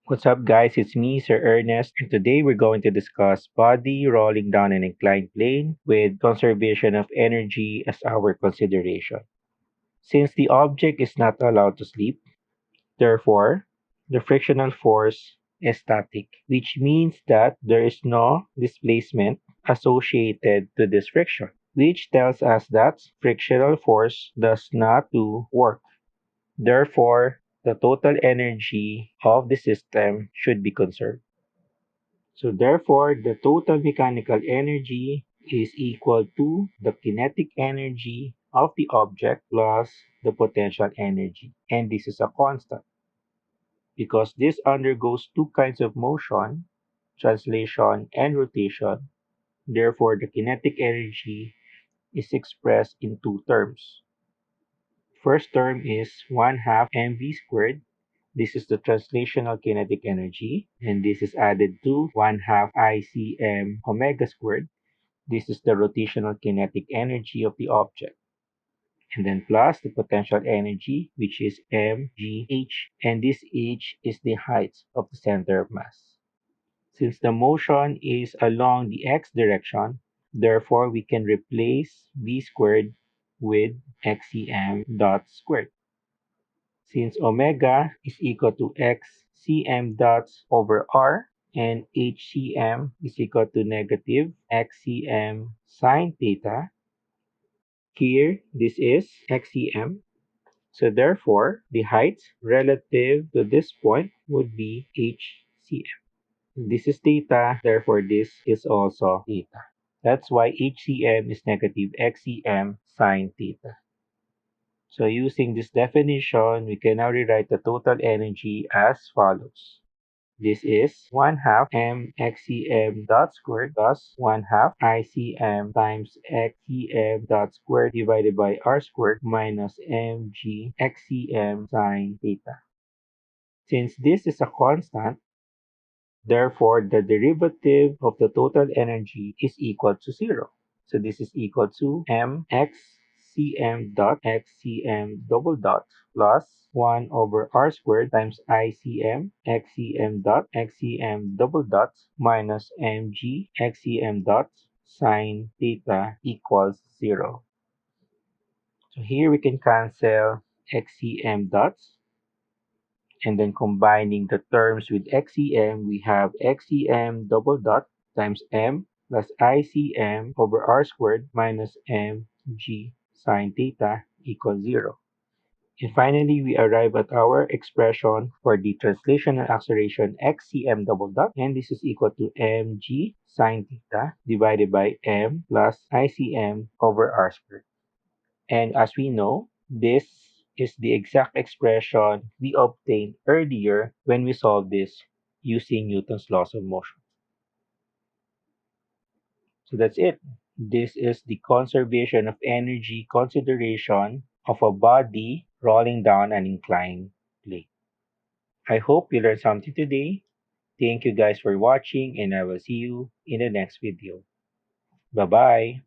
What's up, guys? It's me, Sir Ernest, and today we're going to discuss body rolling down an inclined plane with conservation of energy as our consideration. Since the object is not allowed to sleep, therefore, the frictional force is static, which means that there is no displacement associated to this friction, which tells us that frictional force does not do work. Therefore, the total energy of the system should be conserved. So therefore, the total mechanical energy is equal to the kinetic energy of the object plus the potential energy. And this is a constant because this undergoes two kinds of motion, translation and rotation. Therefore, the kinetic energy is expressed in two terms. First term is 1 half mv squared. This is the translational kinetic energy, and this is added to 1 half ICM omega squared. This is the rotational kinetic energy of the object. And then plus the potential energy, which is mgh, and this h is the height of the center of mass. Since the motion is along the x direction, therefore we can replace v squared with xcm dot squared. Since omega is equal to x cm dots over r and hcm is equal to negative xcm sine theta, here this is xcm. So therefore, the height relative to this point would be hcm. This is theta, therefore this is also theta. That's why hcm is negative xcm sine theta. So using this definition, we can now rewrite the total energy as follows. This is 1 half mxcm dot squared plus 1 half ICM times xcm dot squared divided by r squared minus mg xcm sine theta. Since this is a constant, therefore the derivative of the total energy is equal to 0. So this is equal to mx cm dot xcm double dot plus 1 over r squared times ICM xcm dot xcm double dot minus mg xcm dot sine theta equals 0. So here we can cancel xcm dots, and then combining the terms with xcm, we have xcm double dot times m plus ICM over r squared minus mg sine theta equals 0. And finally, we arrive at our expression for the translational acceleration xcm double dot, and this is equal to mg sine theta divided by m plus ICM over r squared. And as we know, this is the exact expression we obtained earlier when we solved this using Newton's laws of motion. So that's it. This is the conservation of energy consideration of a body rolling down an inclined plane. I hope you learned something today. Thank you guys for watching, and I will see you in the next video. Bye-bye.